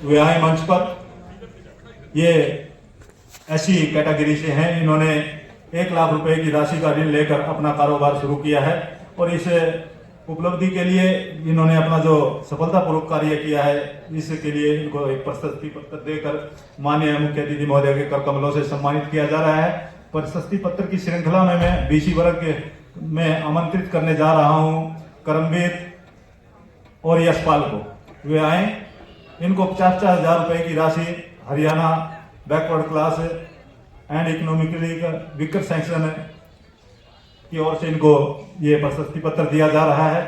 वे आए मंच पर। ये ऐसी कैटेगरी से हैं, इन्होंने 1 लाख रुपए की राशि का ऋण लेकर अपना कारोबार शुरू किया है और इस उपलब्धि के लिए इन्होंने अपना जो सफलतापूर्वक कार्य किया है, इसके लिए इनको एक प्रशस्ति पत्र देकर माननीय मुख्य अतिथि महोदय के कर कमलों से सम्मानित किया जा रहा है। प्रशस्ति पत्र की श्रृंखला में मैं बीसी वर्ग में आमंत्रित करने जा रहा हूं करमवीर और यशपाल को। वे आए, इनको 50,000 रुपए की राशि Haryana backward class and economically weaker section की ओर से इनको ये प्रशस्ति पत्र दिया जा रहा है।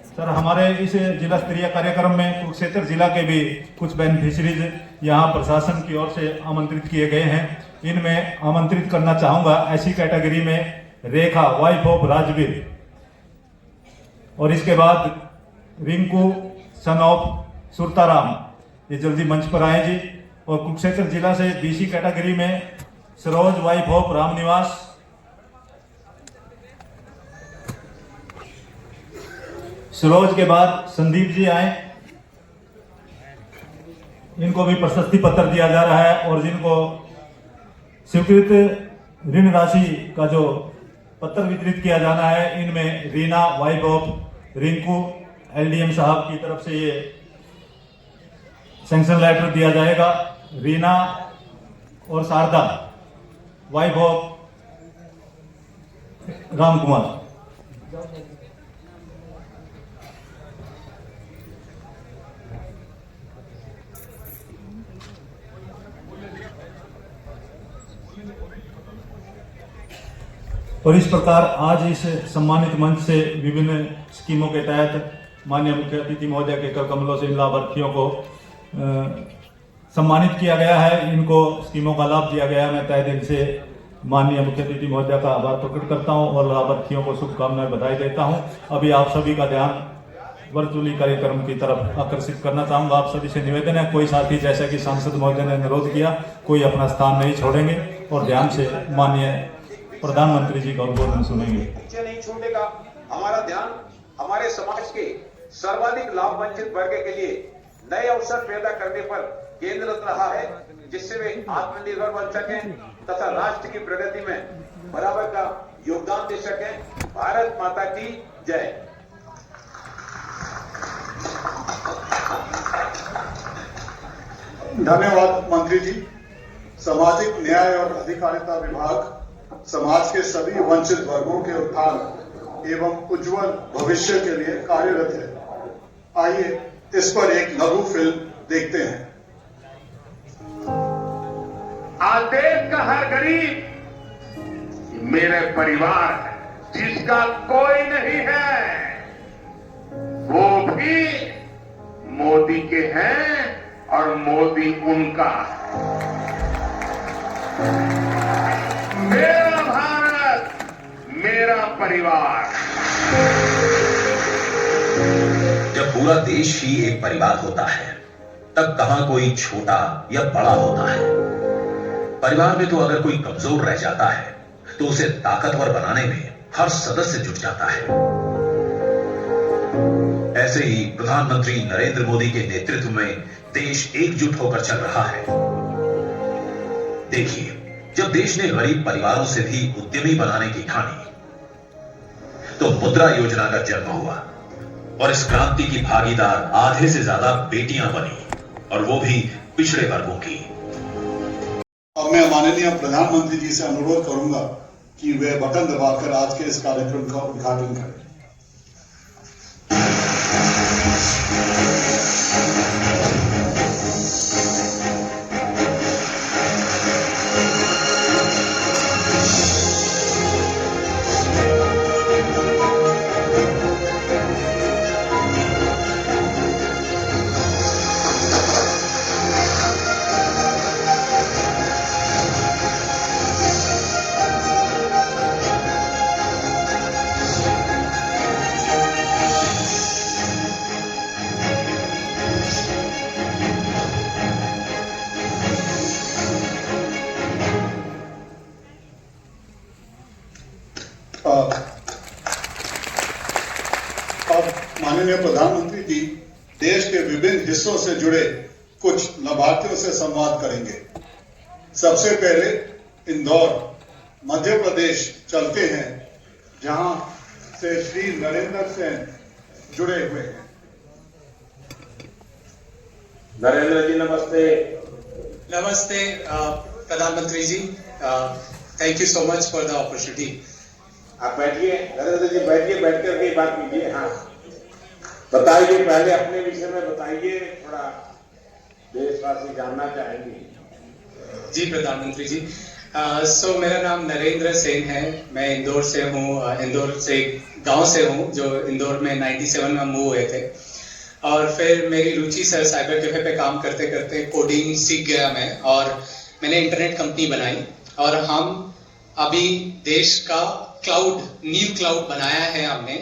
सर, हमारे इस जिला स्तरीय कार्यक्रम में कुरुक्षेत्र जिला के भी कुछ बेनिफिशरीज यहाँ प्रशासन की ओर से आमंत्रित किए गए हैं। इनमें आमंत्रित करना चाहूंगा ऐसी कैटेगरी में रेखा वाइफ ऑफ राजवीर, और इसके बाद रिंकू सन ऑफ सुरताराम, ये जल्दी मंच पर आए जी। और कुरुक्षेत्र जिला से बीसी कैटेगरी में सरोज वाइफ ऑफ रामनिवास, सरोज के बाद संदीप जी आए, इनको भी प्रशस्ति पत्र दिया जा रहा है। और जिनको स्वीकृत ऋण राशि का जो पत्र वितरित किया जाना है, इनमें Reena wife of Rinku, LDM साहब की तरफ से ये सैंक्शन लेटर दिया जाएगा। रीना और शारदा वाइफ ऑफ राम कुमार। और इस प्रकार आज इस सम्मानित मंच से विभिन्न स्कीमों के तहत माननीय मुख्य अतिथि महोदय के कर कमलों से इन लाभार्थियों को सम्मानित किया गया है, इनको स्कीमों का लाभ दिया गया है। मैं तहे दिल से माननीय मुख्य अतिथि महोदय का आभार प्रकट करता हूं और लाभार्थियों को शुभकामनाएं बधाई देता हूं। अभी आप सभी का ध्यान वर्चुअली कार्यक्रम की तरफ आकर्षित करना चाहूंगा। आप सभी से निवेदन है, कोई साथी जैसा कि सांसद महोदय ने अनुरोध किया, कोई अपना स्थान नहीं छोड़ेंगे और ध्यान से माननीय प्रधानमंत्री जी का उद्बोधन सुनेंगे। पीछे नहीं छूटेगा। हमारा ध्यान हमारे समाज के सर्वाधिक लाभ वंचित वर्ग के लिए नए अवसर पैदा करने पर केंद्रित रहा है, जिससे वे आत्मनिर्भर बन सकें तथा राष्ट्र की प्रगति में बराबर का योगदान दे सकें। भारत माता की जय। धन्यवाद मंत्री जी। सामाजिक न्याय और अधिकारिता विभाग समाज के सभी वंचित वर्गों के उत्थान एवं उज्जवल भविष्य के लिए कार्यरत है। आइए इस पर एक लघु फिल्म देखते हैं। आज देश का हर गरीब मेरे परिवार है, जिसका कोई नहीं है वो भी मोदी के हैं और मोदी उनका है। मेरा भारत, मेरा परिवार। जब पूरा देश ही एक परिवार होता है, तब कहां कोई छोटा या बड़ा होता है। परिवार में तो अगर कोई कमजोर रह जाता है तो उसे ताकतवर बनाने में हर सदस्य जुट जाता है। ऐसे ही प्रधानमंत्री नरेंद्र मोदी के नेतृत्व में देश एकजुट होकर चल रहा है। देखिए, जब देश ने गरीब परिवारों से भी उद्यमी बनाने की ठानी, तो मुद्रा योजना का जन्म हुआ और इस क्रांति की भागीदार आधे से ज्यादा बेटियां बनी, और वो भी पिछड़े वर्गों की। अब मैं माननीय प्रधानमंत्री जी से अनुरोध करूंगा कि वे बटन दबाकर आज के इस कार्यक्रम का उद्घाटन करें। अब माननीय प्रधानमंत्री जी देश के विभिन्न हिस्सों से जुड़े कुछ कुछ लाभार्थियों से संवाद करेंगे। सबसे पहले इंदौर मध्य प्रदेश चलते हैं, जहां से श्री नरेंद्र सेन जुड़े हुए हैं। नरेंद्र जी नमस्ते। नमस्ते प्रधानमंत्री जी, thank you so much for the opportunity. आप बैठिए नरेंद्र जी, बैठिए, बैठ करके बात कीजिए। हाँ बताइए, पहले अपने विषय में बताइए, थोड़ा देशवासी जानना चाहेंगे। जी प्रधानमंत्री जी, सो मेरा नाम नरेंद्र सेन है, मैं इंदौर से हूँ, इंदौर से गांव से हूँ जो इंदौर में 97 में मूव हुए थे। और फिर मेरी रुचि सर साइबर कैफे पे काम करते करते कोडिंग सीख गया मैं, और मैंने इंटरनेट कंपनी बनाई। और हम अभी देश का क्लाउड, न्यू क्लाउड बनाया है हमने,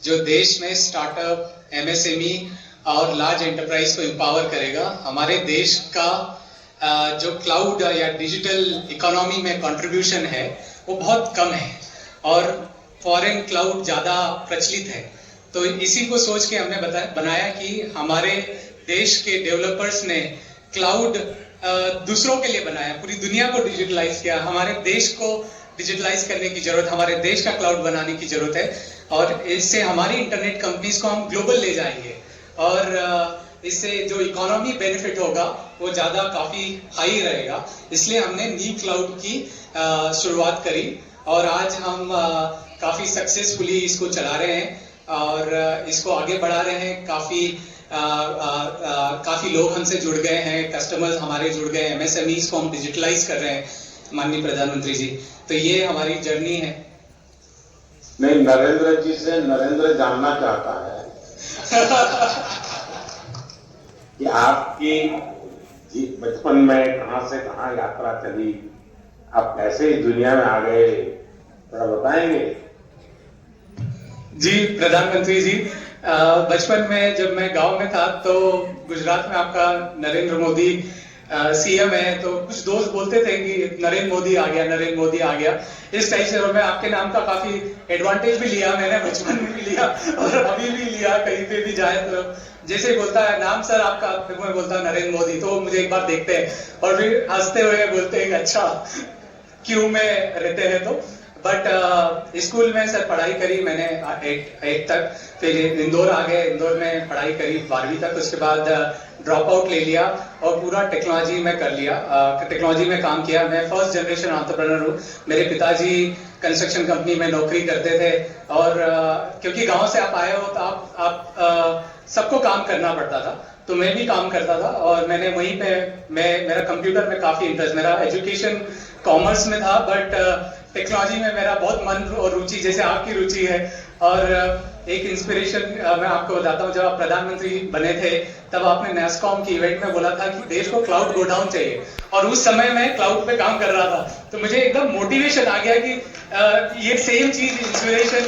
जो देश में स्टार्टअप, एमएसएमई और लार्ज एंटरप्राइज को एम्पावर करेगा। हमारे देश का जो क्लाउड या डिजिटल इकोनॉमी में कंट्रीब्यूशन है वो बहुत कम है, और फॉरेन क्लाउड ज़्यादा प्रचलित है। तो इसी को सोच के हमने बनाया कि हमारे देश के डेवलपर्स ने क्लाउड दूसरों के लिए बनाया, पूरी दुनिया को डिजिटलाइज किया। हमारे देश को डिजिटलाइज करने की जरूरत, हमारे देश का क्लाउड बनाने की जरूरत है, और इससे हमारी इंटरनेट कंपनीज को हम ग्लोबल ले जाएंगे, और इससे जो इकोनॉमी बेनिफिट होगा वो ज़्यादा काफ़ी हाई रहेगा। इसलिए हमने न्यू क्लाउड की शुरुआत करी, और आज हम काफ़ी सक्सेसफुली इसको चला रहे हैं और इसको आगे बढ़ा रहे हैं। काफ़ी लोग हमसे जुड़ गए हैं, कस्टमर्स हमारे जुड़ गए हैं, एमएसएमईज को हम डिजिटलाइज कर रहे हैं माननीय प्रधानमंत्री जी। तो ये हमारी जर्नी है। नहीं, नरेंद्र जी से नरेंद्र जानना चाहता है कि आपकी बचपन में कहां से कहां यात्रा चली, आप कैसे इस दुनिया में आ गए, थोड़ा बताएंगे। जी प्रधानमंत्री जी, बचपन में जब मैं गांव में था तो गुजरात में आपका नरेंद्र मोदी सीएम है, तो कुछ दोस्त बोलते थे कि नरेंद्र मोदी आ गया, नरेंद्र मोदी आ गया, इस टाइप से। और मैं आपके नाम का काफी एडवांटेज भी लिया, मैंने बचपन में भी लिया और अभी भी लिया, कहीं पे भी जाए तो जैसे ही बोलता है नाम सर आपका, फिर मैं बोलता नरेंद्र मोदी, तो मुझे एक बार देखते हैं और फिर हंसते हुए बोलते हैं अच्छा क्यों में रहते हैं। तो बट स्कूल में सर पढ़ाई करी मैंने 8 तक, फिर इंदौर आ गए, इंदौर में पढ़ाई करी 12वीं तक, उसके बाद ड्रॉप आउट ले लिया और पूरा टेक्नोलॉजी में कर लिया, टेक्नोलॉजी में काम किया। मैं फर्स्ट जनरेशन एंटरप्रेन्योर हूँ। मेरे पिताजी कंस्ट्रक्शन कंपनी में नौकरी करते थे, और क्योंकि गांव से आप आए हो तो आप सबको काम करना पड़ता था, तो मैं भी काम करता था। और मैंने वहीं पे मेरा कंप्यूटर में काफी इंटरेस्ट, मेरा एजुकेशन कॉमर्स में था, बट टेक्नोलॉजी में मेरा बहुत मन और रुचि, जैसे आपकी रुचि है। और एक इंस्पिरेशन मैं आपको बताता हूँ, जब आप प्रधानमंत्री बने थे तब आपने नेस्कॉम की इवेंट में बोला था कि देश को क्लाउड गो डाउन चाहिए, और उस समय मैं क्लाउड पे काम कर रहा था, तो मुझे एकदम मोटिवेशन आ गया कि ये सेम चीज इंस्पिरेशन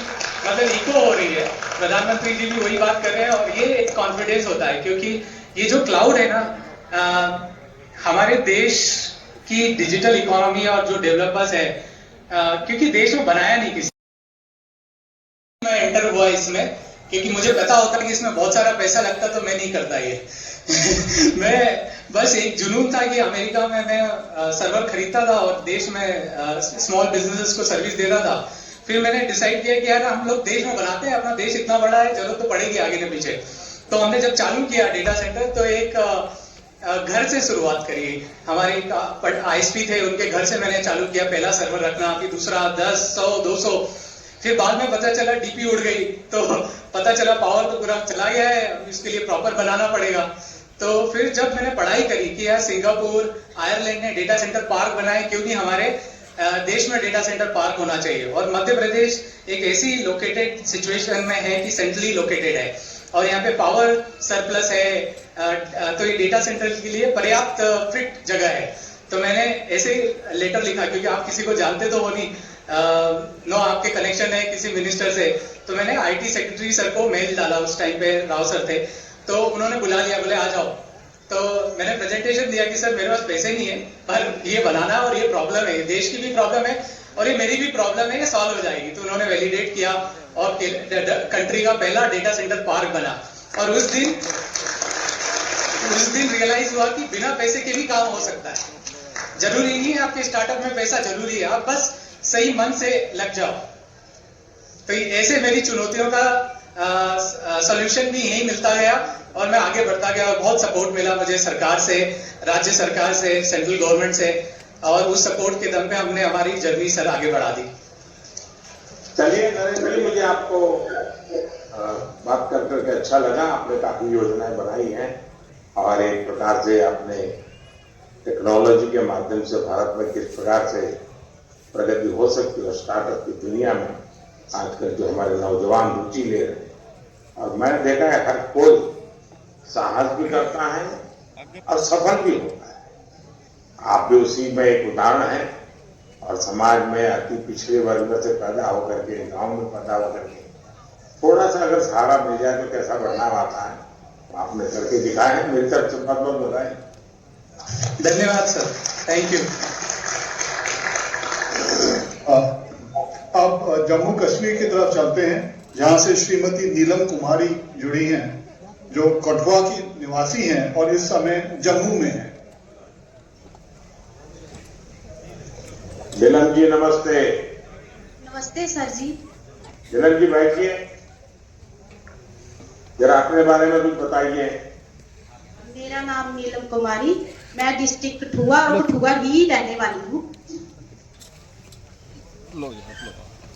मतलब इको हो रही है। प्रधानमंत्री जी भी वही बात कर रहे हैं, और ये एक कॉन्फिडेंस होता है, क्योंकि ये जो क्लाउड है ना, हमारे देश की डिजिटल इकोनॉमी और जो डेवलपर्स है, क्योंकि देश में बनाया नहीं किसी, मैं एंटर हुआ इसमें क्योंकि मुझे पता होता है कि इसमें बहुत सारा पैसा लगता, तो मैं नहीं करता ये मैं बस एक जुनून था कि अमेरिका में मैं सर्वर खरीदता था और देश में स्मॉल बिजनेसेस को सर्विस दे रहा था। फिर मैंने डिसाइड किया कि यार हम लोग देश में बनाते हैं, अपना देश इतना बड़ा है, जरूरत तो पड़ेगी आगे के पीछे। तो हमने जब चालू किया डेटा सेंटर, तो एक घर से शुरुआत करी। हमारे आईएसपी थे, उनके घर से मैंने चालू किया पहला सर्वर रखना, फिर दूसरा 10, 100, 200, फिर बाद में पता चला डीपी उड़ गई, तो पता चला पावर तो पूरा चला गया है, इसके लिए प्रॉपर बनाना पड़ेगा। तो फिर जब मैंने पढ़ाई करी कि यार सिंगापुर, आयरलैंड ने डेटा सेंटर पार्क बनाए, क्योंकि हमारे देश में डेटा सेंटर पार्क होना चाहिए। और मध्य प्रदेश एक ऐसी लोकेटेड सिचुएशन में है कि सेंट्रली लोकेटेड है, और यहाँ पे पावर सरप्लस है, तो ये डेटा सेंटर के लिए पर्याप्त फिट जगह है। तो मैंने ऐसे लेटर लिखा, क्योंकि आप किसी को जानते तो हो नहीं, नो आपके कनेक्शन है किसी मिनिस्टर से, तो मैंने आईटी सेक्रेटरी सर को मेल डाला, उस टाइम पे राव सर थे, तो उन्होंने बुला लिया, बोले आ जाओ। तो मैंने प्रेजेंटेशन दिया कि सर मेरे पास पैसे नहीं है, पर ये बनाना और ये प्रॉब्लम है, देश की भी प्रॉब्लम है और ये मेरी भी प्रॉब्लम है, ये सॉल्व हो जाएगी। तो उन्होंने वैलिडेट किया और कंट्री का पहला डेटा सेंटर पार्क बना। और उस दिन तो उस दिन रियलाइज हुआ कि बिना पैसे के भी काम हो सकता है। जरूरी नहीं है आपके स्टार्टअप में पैसा जरूरी है, आप बस सही मन से लग जाओ। तो ऐसे मेरी चुनौतियों का सॉल्यूशन भी यही मिलता गया और मैं आगे बढ़ता गया और बहुत सपोर्ट मिला मुझे सरकार से, राज्य सरकार से, सेंट्रल गवर्नमेंट से, और उस सपोर्ट के दम पे हमने हमारी जर्नी सर आगे बढ़ा दी। चलिए नरेंद्र जी, मुझे आपको बात कर करके अच्छा लगा। आपने काफी योजनाएं बनाई हैं और एक प्रकार से आपने टेक्नोलॉजी के माध्यम से भारत में किस प्रकार से प्रगति हो सकती है स्टार्टअप की दुनिया में आजकल जो हमारे नौजवान रुचि ले रहे हैं। और मैंने देखा है हर कोई साहस भी करता है और सफल भी होता है। आप भी उसी में एक उदाहरण है और समाज में अति पिछड़े वर्ग में से पैदा होकर के, गांव में पैदा होकर के थोड़ा सा अगर सहारा मिल जाए तो कैसा बदलाव आता है, तो आपने करके दिखाया है। मेरी तरफ से बहुत बहुत बधाई। धन्यवाद सर, थैंक यू। अब जम्मू कश्मीर की तरफ चलते हैं, जहां से श्रीमती नीलम कुमारी जुड़ी हैं, जो कठुआ की निवासी हैं और इस समय जम्मू में हैं। नीलम जी नमस्ते। नमस्ते सर जी। नीलम जी बैठिए, जरा अपने बारे में कुछ बताइए। मेरा नाम नीलम कुमारी, मैं डिस्ट्रिक्ट कठुआ और कठुआ ही रहने वाली हूँ।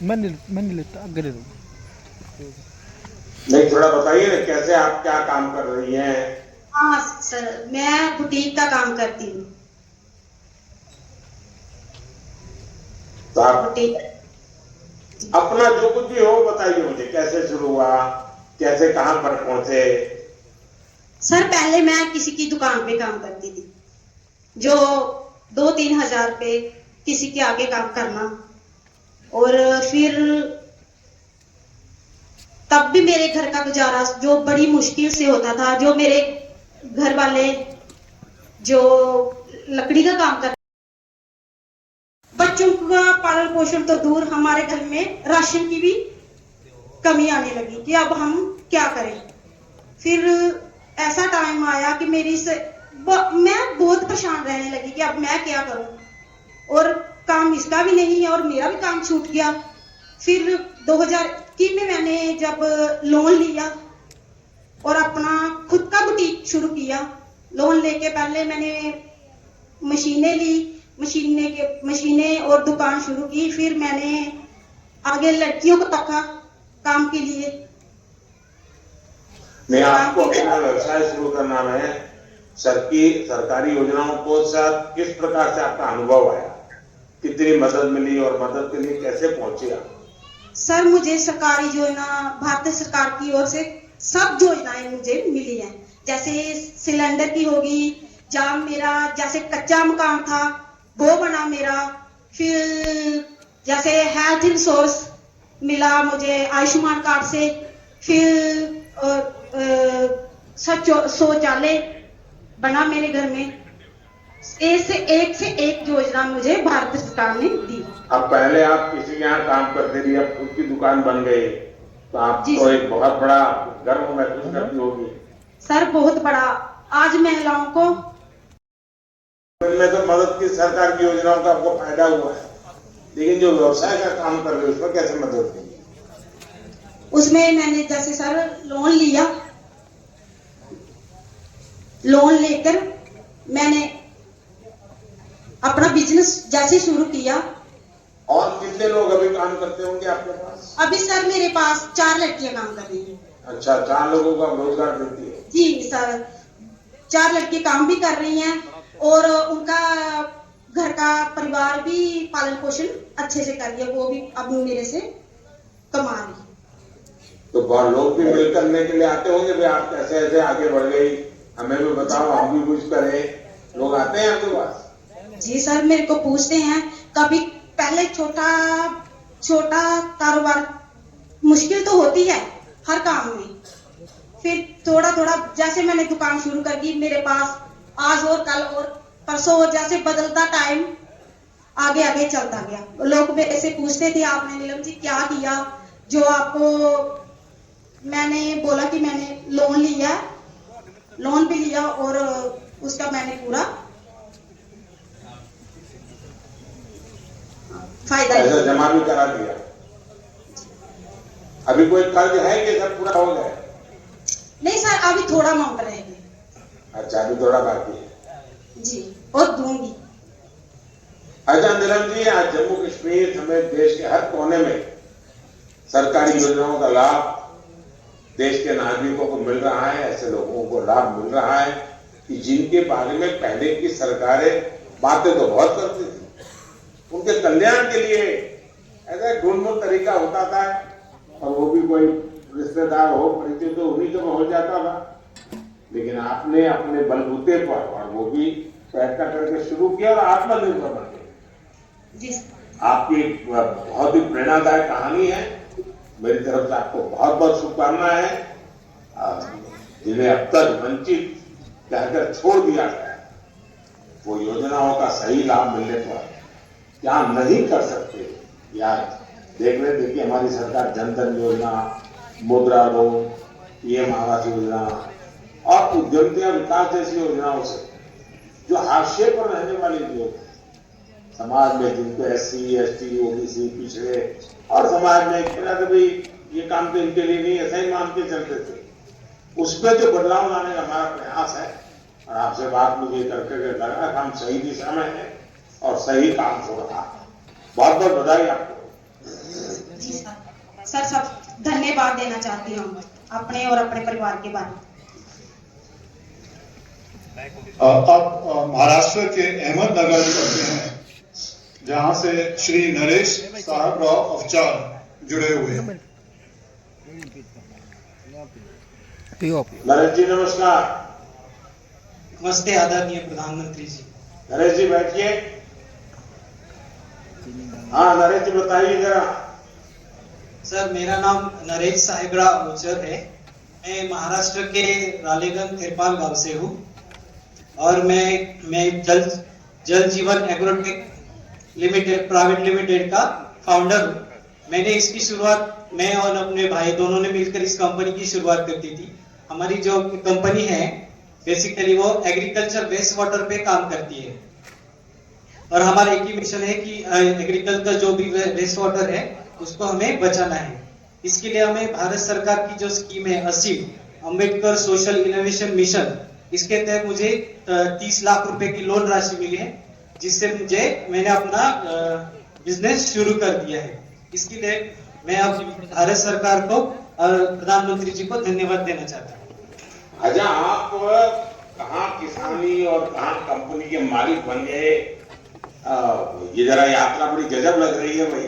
मैं नहीं लेता, आगे दे दो। नहीं, थोड़ा बताइए ना कैसे आप क्या काम कर रही हैं। हाँ सर, मैं बुटीक का काम करती हूँ। तो आप बुटीक अपना जो कुछ भी हो बताइए मुझे, कैसे शुरू हुआ, कैसे कहां पर पहुंचे। सर, पहले मैं किसी की दुकान पे काम करती थी, जो 2-3 हजार पे किसी के आगे काम करना, और फिर तब भी मेरे घर का गुजारा जो बड़ी मुश्किल से होता था। जो मेरे घर वाले जो लकड़ी का काम करते, बच्चों का पालन पोषण तो दूर, हमारे घर में राशन की भी कमी आने लगी कि अब हम क्या करें। फिर ऐसा टाइम आया कि मैं बहुत परेशान रहने लगी कि अब मैं क्या करूं, और काम इसका भी नहीं है और मेरा भी काम छूट गया। फिर 2021 में मैंने जब लोन लिया और अपना खुद का बुटीक शुरू किया। लोन लेके पहले मैंने मशीनें ली, मशीनें और दुकान शुरू की। फिर मैंने आगे लड़कियों को तका काम के लिए। नहीं, आपको अपना व्यवसाय शुरू करना है, सरकारी योजनाओं को साथ किस प्रकार से आपका अनुभव आया, कितनी मदद मिली और मदद के लिए कैसे पहुंचे आप? सर, मुझे सरकारी योजना, भारत सरकार की ओर से सब योजनाएं मुझे मिली हैं। जैसे सिलेंडर की होगी, जहाँ मेरा जैसे कच्चा मकान था वो बना मेरा। फिर जैसे हेल्थ इंश्योरेंस मिला मुझे आयुष्मान कार्ड से। फिर शौचालय बना मेरे घर में। एक से एक योजना मुझे भारत सरकार ने दी। अब पहले आप किसी के यहाँ काम करते थे, अब खुद की दुकान बन गई, तो आप तो एक बहुत बड़ा गर्व महसूस करती होगी। सर, बहुत बड़ा। आज महिलाओं को में तो मदद की सरकार की योजनाओं का आपको फायदा हुआ है, लेकिन जो व्यवसाय का काम कर रहे हो उसमें कैसे मदद की? उसमें मैंने जैसे सर लोन लिया, लोन लेकर मैंने अपना बिजनेस जैसे शुरू किया। और कितने लोग अभी काम करते होंगे आपके पास? अभी सर मेरे पास 4 लड़कियां काम कर रही हैं। अच्छा, 4 लोगों को आप रोजगार देती है? जी सर, 4 लड़की काम भी कर रही हैं और उनका घर का परिवार भी पालन पोषण अच्छे से कर रही है। वो भी अब मेरे से कमा रही है। तो बहुत लोग भी मिल करने के लिए आते होंगे, भाई आप कैसे ऐसे आगे बढ़ गई, हमें भी बताओ, हम भी कुछ करें। लोग आते हैं आपके पास? जी सर, मेरे को पूछते हैं। कभी पहले छोटा कारोबार मुश्किल तो होती है हर काम में, फिर थोड़ा जैसे मैंने दुकान शुरू कर दी, मेरे पास आज और कल और परसों जैसे बदलता टाइम आगे चलता गया। लोग मेरे से पूछते थे, आपने नीलम जी क्या किया जो आपको, मैंने बोला कि मैंने लोन लिया, लोन भी लिया और उसका मैंने पूरा फायदा पैसा लिया। जमा भी करा दिया। अभी कोई कर्ज है कि सब पूरा हो गया? नहीं सर, अभी थोड़ा अमाउंट रह गया। अच्छा, अभी थोड़ा बाकी है जी, और दूंगी। अच्छा नीलम जी, आज जम्मू कश्मीर समेत देश के हर कोने में सरकारी योजनाओं का लाभ देश के नागरिकों को मिल रहा है। ऐसे लोगों को लाभ मिल रहा है कि जिनके बारे में पहले की सरकारें बातें तो बहुत करती थी, उनके कल्याण के लिए ऐसा ढूंढ तरीका होता था, और वो भी कोई रिश्तेदार हो, परिचित हो, उन्हीं से हो जाता था। लेकिन आपने अपने बलबूते पर, और वो भी पैसा करके शुरू किया और आत्मनिर्भर बन गए। जी, आपकी बहुत ही प्रेरणादायक कहानी है। मेरी तरफ से आपको बहुत बहुत शुभकामनाएं हैं। जिन्हें अब तक वंचित कहकर छोड़ दिया गया, वो योजनाओं का सही लाभ मिलने पर क्या नहीं कर सकते यार। देखिए हमारी सरकार जन धन योजना, मुद्रा लोन, पीएम आवास योजना और उद्यमिता विकास जैसी योजनाओं से जो हाशिए पर रहने वाले लोग समाज में, जिनको एससी, एसटी, ओबीसी, पिछड़े और समाज में कभी ये काम तो इनके लिए नहीं, ऐसा ही मान के चलते थे, उस पर जो बदलाव लाने का हमारा प्रयास है। और आपसे बात मुझे करके लगा कि हम सही दिशा में हैं और सही काम हो रहा है। बहुत बहुत बधाई आपको। जी सर, सब धन्यवाद देना चाहती हूँ अपने और अपने परिवार के बारे में। अब महाराष्ट्र के अहमदनगर करते हैं, जहां से श्री नरेश साहबराव अवचार जुड़े हुए हैं। नरेश जी नमस्कार। नमस्ते आदरणीय प्रधानमंत्री जी। नरेश जी बैठिए। हाँ नरेश जी बताइए जरा। सर, मेरा नाम नरेश साहेबराव अवचर है। मैं महाराष्ट्र के रालेगंज तिरपाल गांव से हूँ और मैं जल जीवन एग्रोटेक लिमिटेड प्राइवेट लिमिटेड का फाउंडर हूँ। मैंने इसकी शुरुआत, मैं और अपने भाई दोनों ने मिलकर इस कंपनी की शुरुआत करती थी। हमारी जो कंपनी है बेसिकली वो एग्रीकल्चर वेस्ट वाटर पे काम करती है और हमारा एक ही मिशन है कि एग्रीकल्चर जो भी वेस्ट वाटर है उसको हमें बचाना है। इसके लिए हमें भारत सरकार की जो स्कीम है असीम अंबेडकर सोशल इनोवेशन मिशन, इसके तहत मुझे 30 लाख रुपए की लोन राशि मिली है, जिससे मैंने अपना बिजनेस शुरू कर दिया है। इसके लिए मैं अब भारत सरकार को और प्रधानमंत्री जी को धन्यवाद देना चाहता हूँ। अच्छा, आप कहाँ किसानी और कहाँ कंपनी के मालिक बन गए? ये जरा यात्रा बड़ी गजब लग रही है भाई।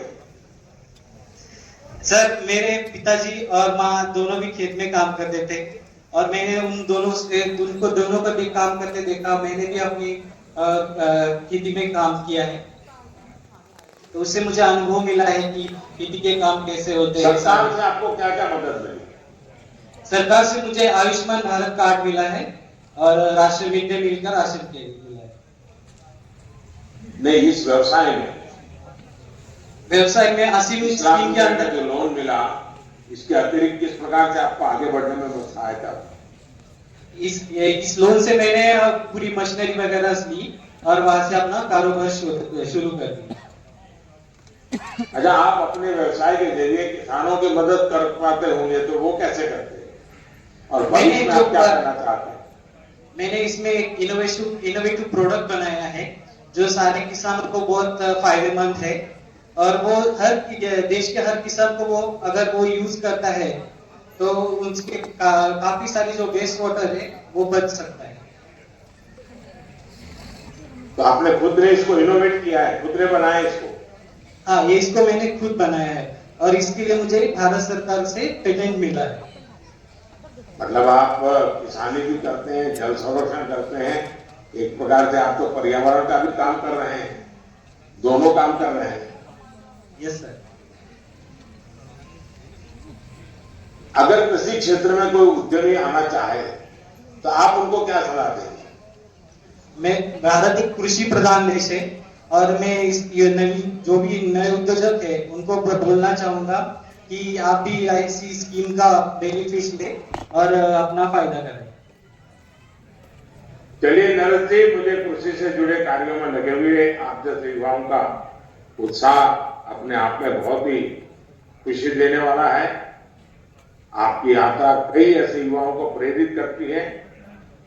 सर, मेरे पिताजी और माँ दोनों भी खेत में काम करते थे और मैंने उनको दोनों का भी काम करते देखा। मैंने भी अपनी खेती में काम किया है, तो उससे मुझे अनुभव मिला है कि खेती के काम कैसे होते हैं। सरकार से आपको क्या क्या मदद मिली? सरकार से मुझे आयुष्मान भारत कार्ड मिला है और राशन मिड डे मील का राशन मिला है। नहीं, इस व्यवसाय में असीम स्कीम के अंदर जो लोन मिला, इसके अतिरिक्त किस प्रकार से आपको आगे बढ़ने में सहायता? इस लोन से मैंने पूरी मशीनरी वगैरह ली और वहां से अपना कारोबार शुरू कर दिया। अच्छा, आप अपने व्यवसाय के जरिए किसानों की मदद कर पाते होंगे, तो वो कैसे करते हैं और भविष्य में आप क्या करना चाहते हैं? मैंने इसमें एक इनोवेटिव प्रोडक्ट बनाया है जो सारे किसानों को बहुत फायदेमंद है और वो देश के हर किसान को वो अगर वो यूज करता है तो उसके काफी सारी जो वेस्ट वाटर है वो बच सकता है। तो आपने खुद ने इसको इनोवेट किया है, खुद ने बनाया इसको? हाँ, ये इसको मैंने खुद बनाया है और इसके लिए मुझे भारत सरकार से पेटेंट मिला है। मतलब आप किसानी भी करते हैं, जल संरक्षण करते हैं, एक प्रकार से आप तो पर्यावरण का भी काम कर रहे हैं, दोनों काम कर रहे हैं। Yes sir. अगर कृषि क्षेत्र में कोई उद्यमी आना चाहे तो आप उनको क्या सलाह देंगे? भारत एक कृषि प्रधान देश है और मैं जो भी नए उद्योजक है उनको बोलना चाहूंगा कि आप भी ऐसी स्कीम का बेनिफिट ले और अपना फायदा करें। चलिए नरेश जी, मुझे कृषि से जुड़े कार्यों में लगे हुए आप जैसे युवाओं का उत्साह अपने आप में बहुत ही खुशी देने वाला है। आपकी यात्रा कई ऐसे युवाओं को प्रेरित करती है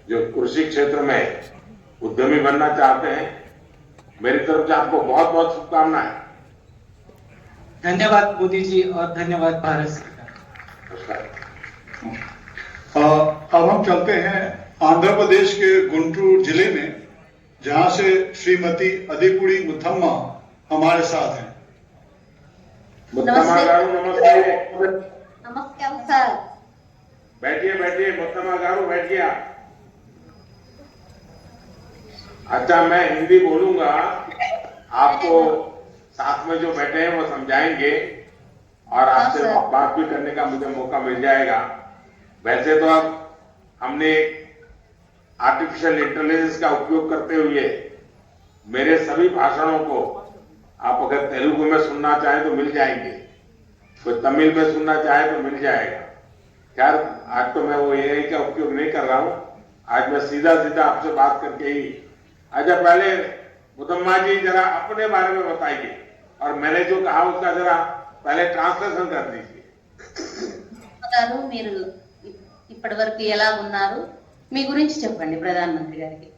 जो कृषि क्षेत्र में उद्यमी बनना चाहते हैं। मेरी तरफ से आपको बहुत बहुत शुभकामनाएं। धन्यवाद मोदी जी और धन्यवाद भारत सरकार। अब हम चलते हैं आंध्र प्रदेश के गुंटूर जिले में, जहां से श्रीमती अदिपुड़ी मुथम्मा हमारे साथ हैं। मुथम्मा गारू नमस्ते। नमस्कार सर। बैठिए बैठिए मुथम्मा गारू बैठिए आप। अच्छा, मैं हिंदी बोलूंगा, आपको साथ में जो बैठे हैं वो समझाएंगे और आपसे बात भी करने का मुझे मौका मिल जाएगा। वैसे तो अब हमने आर्टिफिशियल इंटेलिजेंस का उपयोग करते हुए मेरे सभी भाषणों को आप अगर तेलुगु में सुनना चाहें तो मिल जाएंगे, कोई तमिल में सुनना चाहे तो मिल जाएगा। खैर, आज तो मैं वो एआई का उपयोग नहीं कर रहा हूं, आज मैं सीधा सीधा आपसे बात करके ही। अच्छा, पहले मुथम्मा जी जरा अपने बारे में बताइए और मैंने जो कहा उसका जरा पहले ट्रांसलेशन कर दीजिए। మీరు ఇప్పటి వరకు ఎలా ఉన్నారు, మీ గురించి చెప్పండి ప్రధానమంత్రి గారికి.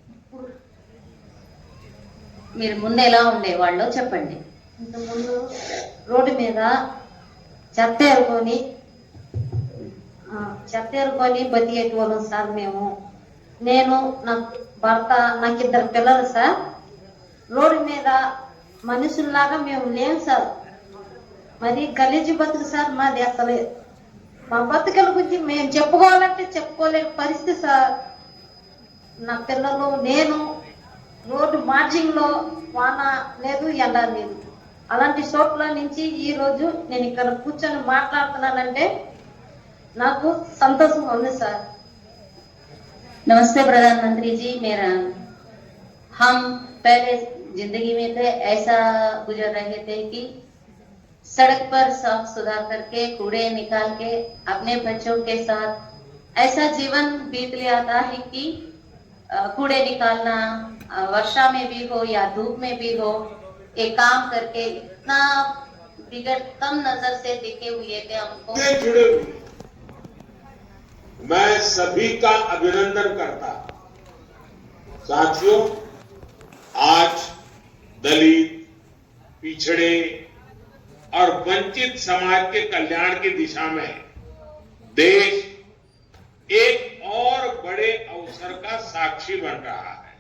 మీరు ముందు ఎలా ఉండేవాళ్ళో చెప్పండి. ఇంతకుముందు రోడ్డు మీద చెత్త ఏరుకొని బతికేటోళ్ళం సార్ మేము. నేను నా భర్త, నాకు 2 పిల్లలు సార్. రోడ్డు మీద మనుషుల్లాగా మేము లేము సార్. మరి గలీజు బతుకు సార్ మాది. అసలే మా బతుకల గురించి మేము చెప్పుకోవాలంటే చెప్పుకోలేని పరిస్థితి సార్. నా పిల్లలు, నేను రోడ్డు మార్జింగ్ లో వాన లేదు, ఎండ లేదు, అలాంటి చోట్ల నుంచి ఈ రోజు నేను ఇక్కడ కూర్చొని మాట్లాడుతున్నానంటే నాకు సంతోషంగా ఉంది సార్. नमस्ते प्रधानमंत्री जी, मेरा हम पहले जिंदगी में थे ऐसा गुजर रहे थे कि सड़क पर साफ सुधार करके कूड़े निकाल के अपने बच्चों के साथ ऐसा जीवन बीत लिया था कि कूड़े निकालना वर्षा में भी हो या धूप में भी हो, ये काम करके इतना बिगड़ कम नजर से दिखे हुए थे हमको। जुड़े हुए मैं सभी का अभिनंदन करता हूं। साथियों, आज दलित, पिछड़े और वंचित समाज के कल्याण की दिशा में देश एक और बड़े अवसर का साक्षी बन रहा है,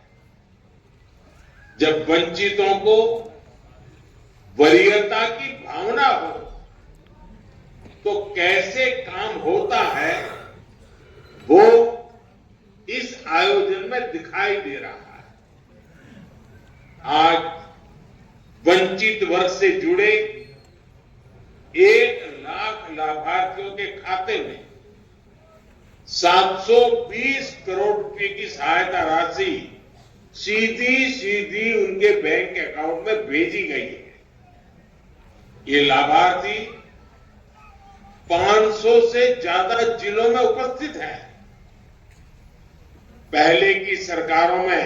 जब वंचितों को वरीयता की भावना हो तो कैसे काम होता है वो इस आयोजन में दिखाई दे रहा है। आज वंचित वर्ग से जुड़े 1 लाख लाभार्थियों के खाते में 720 करोड़ रुपए की सहायता राशि सीधी उनके बैंक अकाउंट में भेजी गई है। ये लाभार्थी 500 से ज्यादा जिलों में उपस्थित हैं। पहले की सरकारों में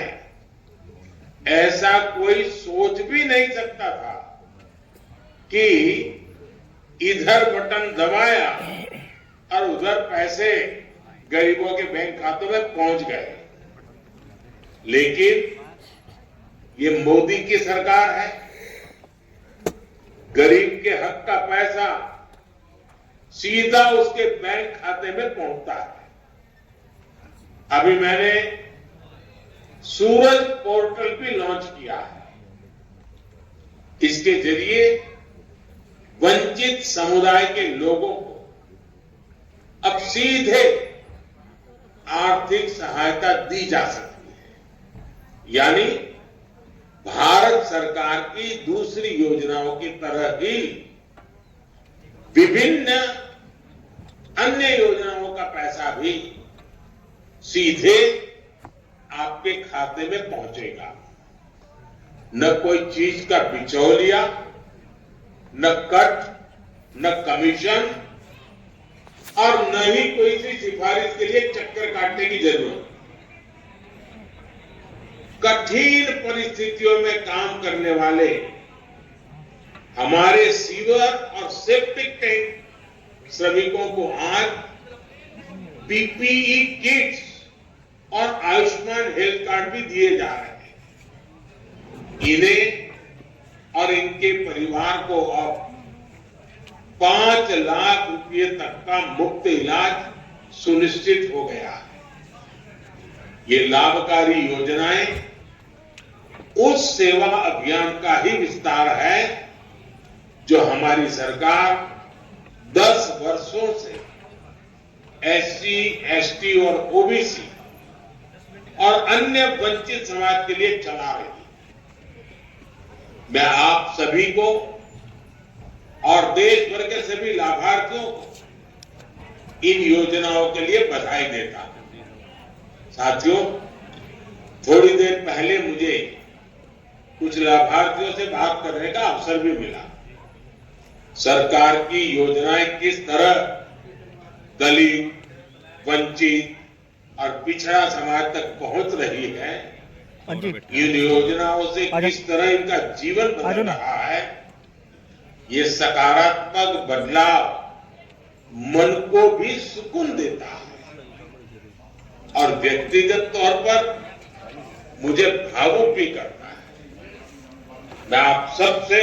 ऐसा कोई सोच भी नहीं सकता था कि इधर बटन दबाया और उधर पैसे गरीबों के बैंक खातों में पहुंच गए। लेकिन ये मोदी की सरकार है, गरीब के हक का पैसा सीधा उसके बैंक खाते में पहुंचता है। अभी मैंने सूरज पोर्टल भी लॉन्च किया है। इसके जरिए वंचित समुदाय के लोगों को अब सीधे आर्थिक सहायता दी जा सकती है। यानी भारत सरकार की दूसरी योजनाओं की तरह ही विभिन्न अन्य योजनाओं का पैसा भी सीधे आपके खाते में पहुंचेगा। न कोई चीज का बिचौलिया, न कट, न कमीशन और न ही कोई सी सिफारिश के लिए चक्कर काटने की जरूरत। कठिन परिस्थितियों में काम करने वाले हमारे सीवर और सेप्टिक टैंक श्रमिकों को आज पीपीई किट्स और आयुष्मान हेल्थ कार्ड भी दिए जा रहे हैं। इन्हें और इनके परिवार को अब 5 लाख रुपए तक का मुफ्त इलाज सुनिश्चित हो गया है। ये लाभकारी योजनाएं उस सेवा अभियान का ही विस्तार है जो हमारी सरकार 10 वर्षों से एससी, एसटी और ओबीसी और अन्य वंचित समाज के लिए चला रही है। मैं आप सभी को और देश भर के सभी लाभार्थियों को इन योजनाओं के लिए बधाई देता हूं। साथियों, थोड़ी देर पहले मुझे कुछ लाभार्थियों से बात करने का अवसर भी मिला। सरकार की योजनाएं किस तरह दलित, वंचित और पिछड़ा समाज तक पहुंच रही है, इन योजनाओं से किस तरह इनका जीवन बदल रहा है, ये सकारात्मक बदलाव मन को भी सुकून देता है और व्यक्तिगत तौर पर मुझे भावुक भी करता है। मैं आप सबसे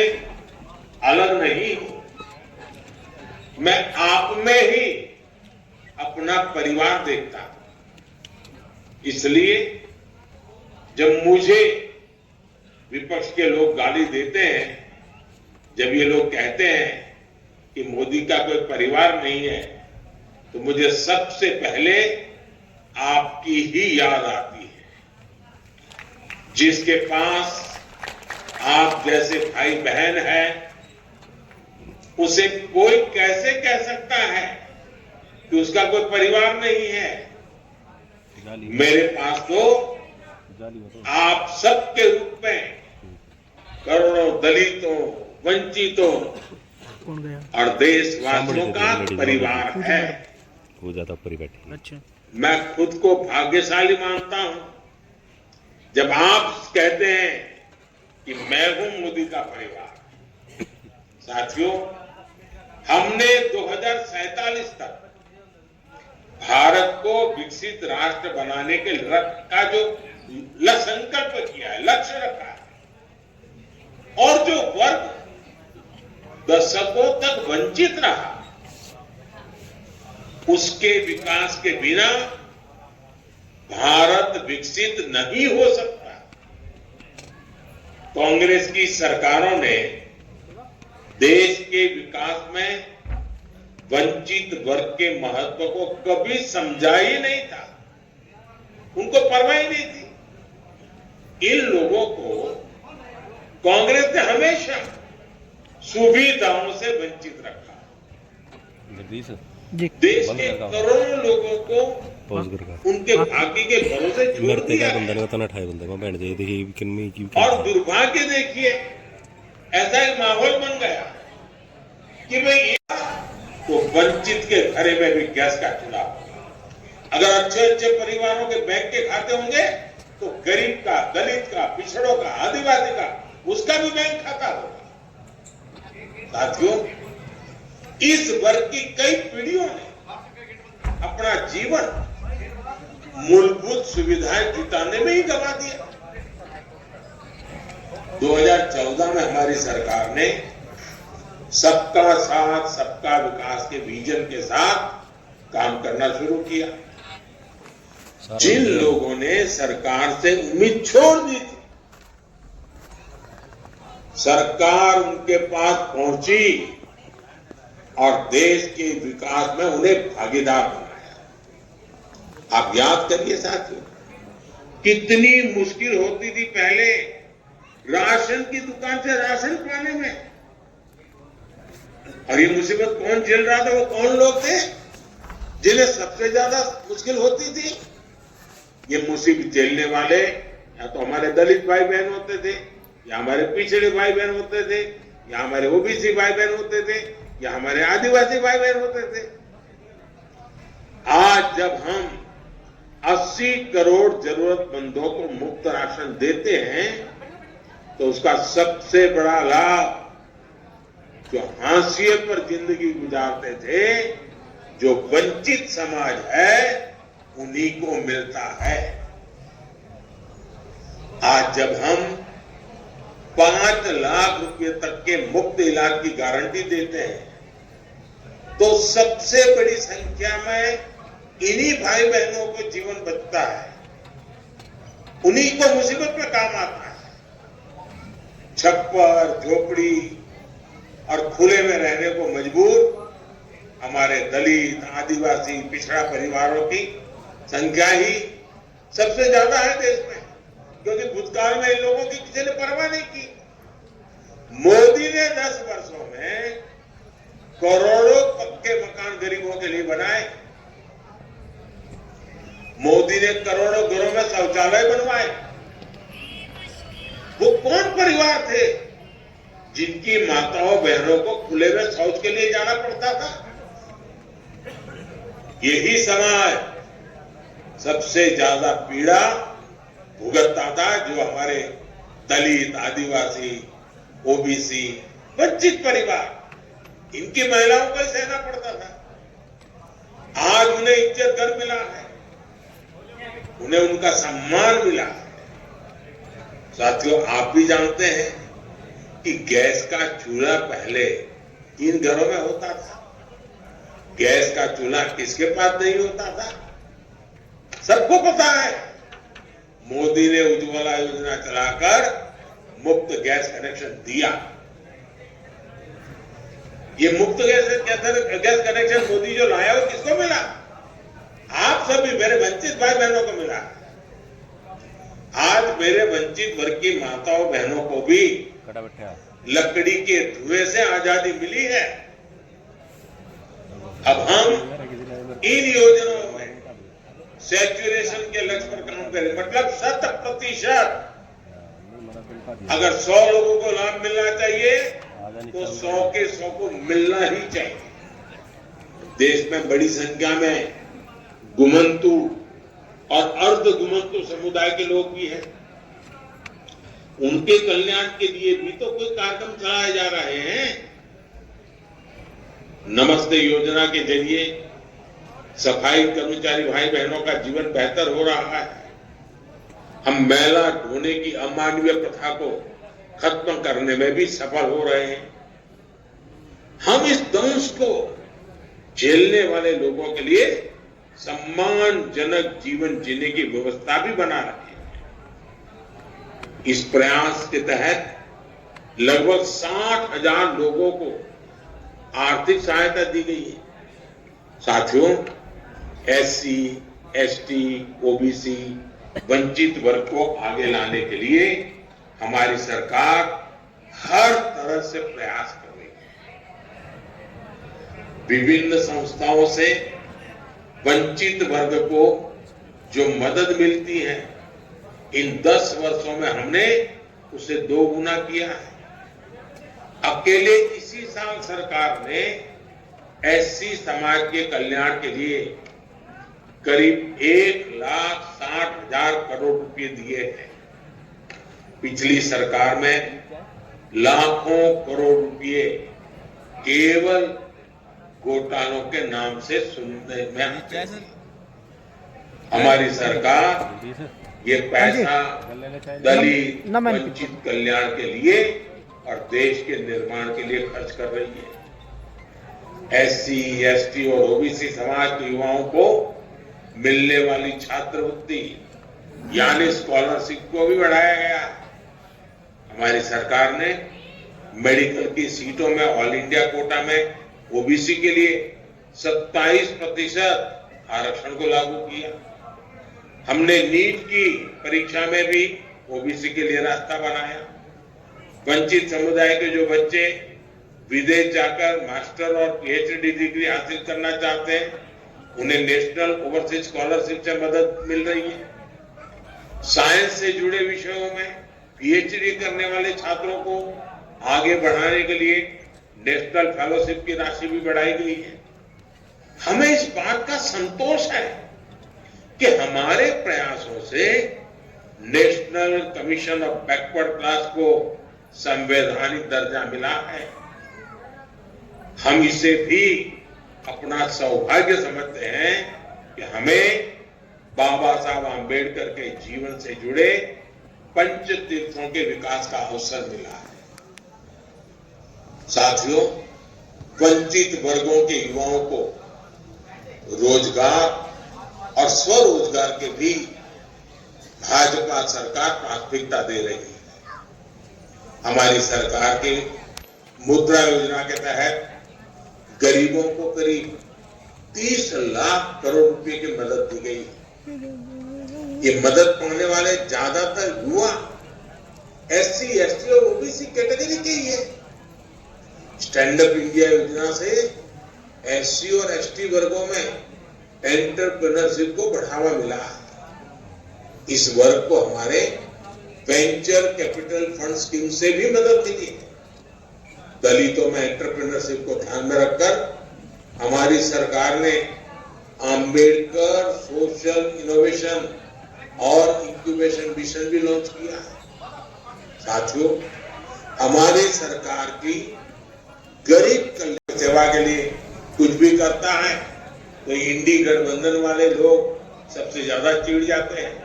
अलग नहीं हूं, मैं आप में ही अपना परिवार देखता हूं। इसलिए जब मुझे विपक्ष के लोग गाली देते हैं, जब ये लोग कहते हैं कि मोदी का कोई परिवार नहीं है, तो मुझे सबसे पहले आपकी ही याद आती है, जिसके पास आप जैसे भाई बहन है, उसे कोई कैसे कह सकता है कि उसका कोई परिवार नहीं है। मेरे पास तो आप सबके रूप में करोड़ों दलितों, वंचितों और देशवासियों का परिवार है। वो ज्यादा परिवार। अच्छा, मैं खुद को भाग्यशाली मानता हूं जब आप कहते हैं कि मैं हूं मोदी का परिवार। साथियों, हमने 2047 तक भारत को विकसित राष्ट्र बनाने के का जो संकल्प किया है, लक्ष्य रखा है, और जो वर्ग दशकों तक वंचित रहा, उसके विकास के बिना भारत विकसित नहीं हो सकता। कांग्रेस की सरकारों ने देश के विकास में वंचित वर्ग के महत्व को कभी समझा ही नहीं था, उनको परवाह ही नहीं थी। इन लोगों को कांग्रेस ने हमेशा सुविधाओं से वंचित रखा। देश के करोड़ों लोगों को उनके भाग्य के भरोसे छोड़ दिया और दुर्भाग्य देखिए, ऐसा एक माहौल बन गया कि भाई तो वंचित के घरे में भी गैस का चूल्हा होगा। अगर अच्छे अच्छे परिवारों के बैंक के खाते होंगे तो गरीब का, दलित का, पिछड़ों का, आदिवासी का, उसका भी बैंक खाता होगा। साथियों, इस वर्ग की कई पीढ़ियों ने अपना जीवन मूलभूत सुविधाएं जुटाने में ही गंवा दिया। 2014 में हमारी सरकार ने सबका साथ सबका विकास के विजन के साथ काम करना शुरू किया। जिन लोगों ने सरकार से उम्मीद छोड़ दी थी, सरकार उनके पास पहुंची और देश के विकास में उन्हें भागीदार बनाया। आप याद करिए साथियों, कितनी मुश्किल होती थी पहले राशन की दुकान से राशन पाने में, और ये मुसीबत कौन झेल रहा था? वो कौन लोग थे जिन्हें सबसे ज्यादा मुश्किल होती थी? ये मुसीबत झेलने वाले या तो हमारे दलित भाई बहन होते थे, या हमारे पिछड़े भाई बहन होते थे, या हमारे ओबीसी भाई बहन होते थे, या हमारे आदिवासी भाई बहन होते थे। आज जब हम 80 करोड़ जरूरतमंदों को मुफ्त राशन देते हैं तो उसका सबसे बड़ा लाभ जो हाशिए पर जिंदगी गुजारते थे, जो वंचित समाज है, उन्हीं को मिलता है। आज जब हम 5 लाख रुपए तक के मुफ्त इलाज की गारंटी देते हैं तो सबसे बड़ी संख्या में इन्हीं भाई बहनों को जीवन बचता है, उन्हीं को मुसीबत में काम आता है। छप्पर, झोपड़ी और खुले में रहने को मजबूर हमारे दलित, आदिवासी, पिछड़ा परिवारों की संख्या ही सबसे ज्यादा है देश में, क्योंकि भूतकाल में इन लोगों की किसी ने परवाह नहीं की। मोदी ने 10 वर्षों में करोड़ों पक्के मकान गरीबों के लिए बनाए। मोदी ने करोड़ों घरों में शौचालय बनवाए। वो कौन परिवार थे जिनकी माताओं बहनों को खुले में शौच के लिए जाना पड़ता था? यही समाज सबसे ज्यादा पीड़ा भुगतता था, जो हमारे दलित, आदिवासी, ओबीसी, वंचित परिवार, इनकी महिलाओं को ही सहना पड़ता था। आज उन्हें इज्जत घर मिला है, उन्हें उनका सम्मान मिला है। साथियों, आप भी जानते हैं कि गैस का चूल्हा पहले इन घरों में होता था। गैस का चूल्हा किसके पास नहीं होता था? सबको पता है। मोदी ने उज्ज्वला योजना चलाकर मुफ्त गैस कनेक्शन दिया। ये मुफ्त गैस कनेक्शन मोदी जो लाया वो किसको मिला? आप सभी मेरे वंचित भाई बहनों को मिला। आज मेरे वंचित वर्ग की माताओं बहनों को भी लकड़ी के धुएं से आजादी मिली है। अब हम इन योजनाओं में सैचुरेशन के लक्ष्य पर काम करें, मतलब 100%। अगर 100 लोगों को लाभ मिलना चाहिए तो 100 के 100 को मिलना ही चाहिए। देश में बड़ी संख्या में गुमंतु और अर्ध गुमंतु समुदाय के लोग भी हैं। उनके कल्याण के लिए भी तो कोई कार्यक्रम चलाए जा रहे हैं। नमस्ते योजना के जरिए सफाई कर्मचारी भाई बहनों का जीवन बेहतर हो रहा है। हम मैला ढोने की अमानवीय प्रथा को खत्म करने में भी सफल हो रहे हैं। हम इस दंश को झेलने वाले लोगों के लिए सम्मानजनक जीवन जीने की व्यवस्था भी बना रहे हैं। इस प्रयास के तहत लगभग 60,000 लोगों को आर्थिक सहायता दी गई है। साथियों, एससी, एसटी, ओबीसी, वंचित वर्ग को आगे लाने के लिए हमारी सरकार हर तरह से प्रयास कर रही है। विभिन्न संस्थाओं से वंचित वर्ग को जो मदद मिलती है, इन 10 वर्षों में हमने उसे 2 गुना किया है। अकेले इसी साल सरकार ने एससी समाज के कल्याण के लिए करीब 1,60,000 करोड़ रुपए दिए हैं। पिछली सरकार में लाखों करोड़ रुपए केवल घोटालों के नाम से सुनने में आते थे। हमारी सरकार ये पैसा दलित, वंचित कल्याण के लिए और देश के निर्माण के लिए खर्च कर रही है। एससी, एसटी और ओबीसी समाज के युवाओं को मिलने वाली छात्रवृत्ति यानी स्कॉलरशिप को भी बढ़ाया गया है। हमारी सरकार ने मेडिकल की सीटों में ऑल इंडिया कोटा में ओबीसी के लिए 27% आरक्षण को लागू किया। हमने नीट की परीक्षा में भी ओबीसी के लिए रास्ता बनाया। वंचित समुदाय के जो बच्चे विदेश जाकर मास्टर और पीएचडी डिग्री हासिल करना चाहते हैं, उन्हें नेशनल ओवरसीज स्कॉलरशिप से मदद मिल रही है। साइंस से जुड़े विषयों में पीएचडी करने वाले छात्रों को आगे बढ़ाने के लिए नेशनल फेलोशिप की राशि भी बढ़ाई गई है। हमें इस बात का संतोष है कि हमारे प्रयासों से national commission of backward class को संवैधानिक दर्जा मिला है। हम इसे भी अपना सौभाग्य समझते हैं कि हमें बाबा साहब आम्बेडकर के जीवन से जुड़े पंच तीर्थों के विकास का अवसर मिला है। साथियों, वंचित वर्गों के युवाओं को रोजगार और स्वरोजगार के भी भाजपा सरकार प्राथमिकता दे रही है। हमारी सरकार की मुद्रा योजना के तहत गरीबों को करीब 30 लाख करोड़ रुपए की मदद दी गई है। ये मदद पाने वाले ज्यादातर युवा SC, ST और OBC कैटेगरी के ही है। स्टैंड अप इंडिया योजना से SC और ST वर्गों में एंटरप्रेन्योरशिप को बढ़ावा मिला है। इस वर्ग को हमारे वेंचर कैपिटल फंड स्कीम से भी मदद मिली है। दलितों में एंटरप्रेन्योरशिप को ध्यान में रखकर हमारी सरकार ने आम्बेडकर सोशल इनोवेशन और इंक्यूबेशन मिशन भी लॉन्च किया है। साथियों, हमारी सरकार की गरीब कल्याण सेवा के लिए कुछ भी करता है तो इंडी गठबंधन वाले लोग सबसे ज्यादा चिढ़ जाते हैं।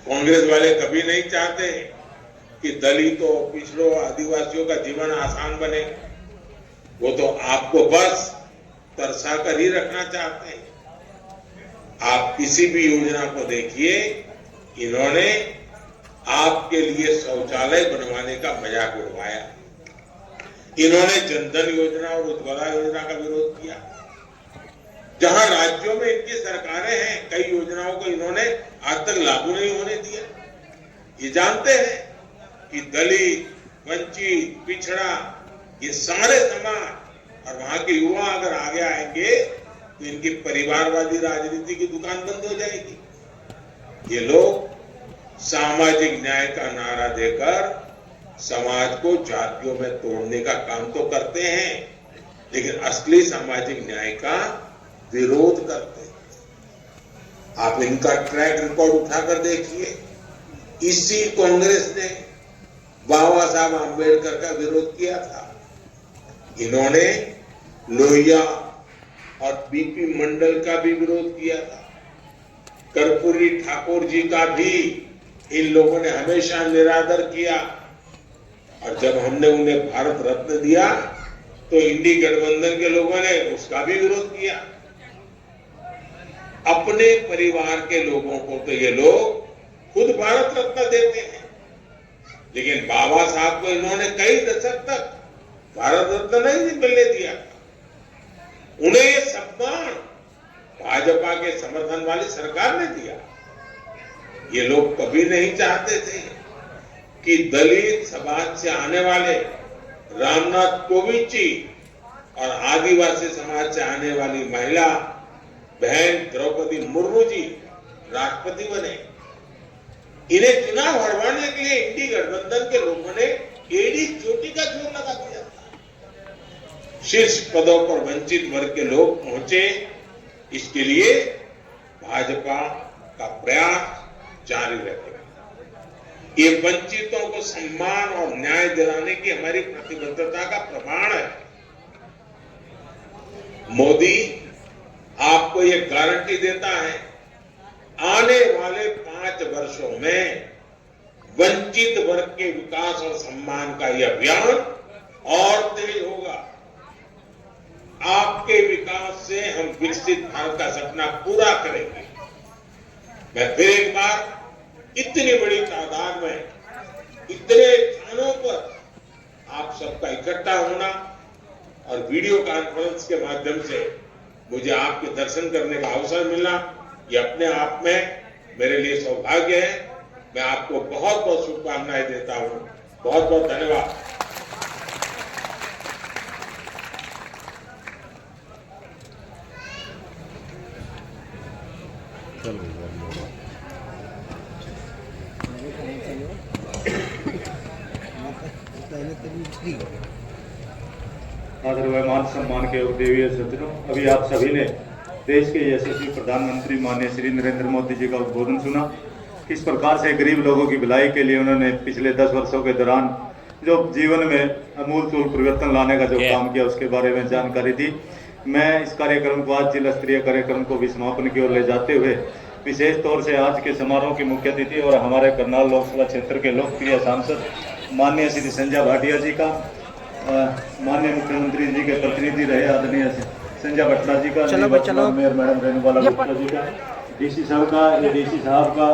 कांग्रेस वाले कभी नहीं चाहते कि दलितों, पिछड़ों, आदिवासियों का जीवन आसान बने। वो तो आपको बस तरसा कर ही रखना चाहते हैं। आप किसी भी योजना को देखिए, इन्होंने आपके लिए शौचालय बनवाने का मजाक उड़वाया। इन्होंने जनधन योजना और उज्ज्वला योजना का विरोध किया। जहां राज्यों में इनकी सरकारें हैं, कई योजनाओं को इन्होंने आज तक लागू नहीं होने दिया। ये जानते हैं कि दलित, वंचित, पिछड़ा, ये सारे समाज और वहां के युवा अगर आगे आएंगे तो इनकी परिवारवादी राजनीति की दुकान बंद हो जाएगी। ये लोग सामाजिक न्याय का नारा देकर समाज को जातियों में तोड़ने का काम तो करते हैं, लेकिन असली सामाजिक न्याय का विरोध करते हैं। आप इनका ट्रैक रिकॉर्ड उठाकर देखिए। इसी कांग्रेस ने बाबा साहब आम्बेडकर का विरोध किया था। इन्होंने लोहिया और बीपी मंडल का भी विरोध किया था। कर्पूरी ठाकुर जी का भी इन लोगों ने हमेशा निरादर किया, और जब हमने उन्हें भारत रत्न दिया तो इंडी गठबंधन के लोगों ने उसका भी विरोध किया। अपने परिवार के लोगों को तो ये लोग खुद भारत रत्न देते हैं, लेकिन बाबा साहब को इन्होंने कई दशक तक भारत रत्न नहीं मिलने दिया। उन्हें ये सम्मान भाजपा के समर्थन वाली सरकार ने दिया। ये लोग कभी नहीं चाहते थे कि दलित समाज से आने वाले रामनाथ कोविंद जी और आदिवासी समाज से आने वाली महिला बहन द्रौपदी मुर्मू जी राष्ट्रपति बने। इन्हें चुनाव हरवाने के लिए इंडी गठबंधन के लोगों ने एड़ी चोटी का जोर लगा दिया था। शीर्ष पदों पर वंचित वर्ग के लोग पहुंचे, इसके लिए भाजपा का प्रयास जारी रहेगा। ये वंचितों को सम्मान और न्याय दिलाने की हमारी प्रतिबद्धता का प्रमाण है। मोदी आपको ये गारंटी देता है, आने वाले 5 वर्षों में वंचित वर्ग के विकास और सम्मान का यह अभियान और तेज होगा। आपके विकास से हम विकसित भारत का सपना पूरा करेंगे। मैं फिर एक बार इतनी बड़ी तादाद में, इतने स्थानों पर आप सबका इकट्ठा होना और वीडियो कॉन्फ्रेंस के माध्यम से मुझे आपके दर्शन करने का अवसर मिलना, ये अपने आप में मेरे लिए सौभाग्य है। मैं आपको बहुत बहुत शुभकामनाएं देता हूं। बहुत बहुत धन्यवाद। आदरणीय मान सम्मान के देवीय सज्जनों, अभी आप सभी ने देश के यशस्वी प्रधानमंत्री माननीय श्री नरेंद्र मोदी जी का उद्बोधन सुना। किस प्रकार से गरीब लोगों की भलाई के लिए उन्होंने पिछले 10 वर्षों के दौरान जो जीवन में अमूलतूल परिवर्तन लाने का जो काम किया उसके बारे में जानकारी दी। मैं इस कार्यक्रम को आज जिला स्तरीय कार्यक्रम को भी समापन की ओर ले जाते हुए विशेष तौर से आज के समारोह की मुख्य अतिथि और हमारे करनाल लोकसभा क्षेत्र के लोकप्रिय सांसद माननीय श्री संजय भाटिया जी का, माननीय मुख्यमंत्री जी के प्रतिनिधि रहे आदरणीय संजय भट्टनागर जी का, मेयर मैडम रेणुबाला गुप्ता जी का, डीसी साहब का, एडीसी साहब का,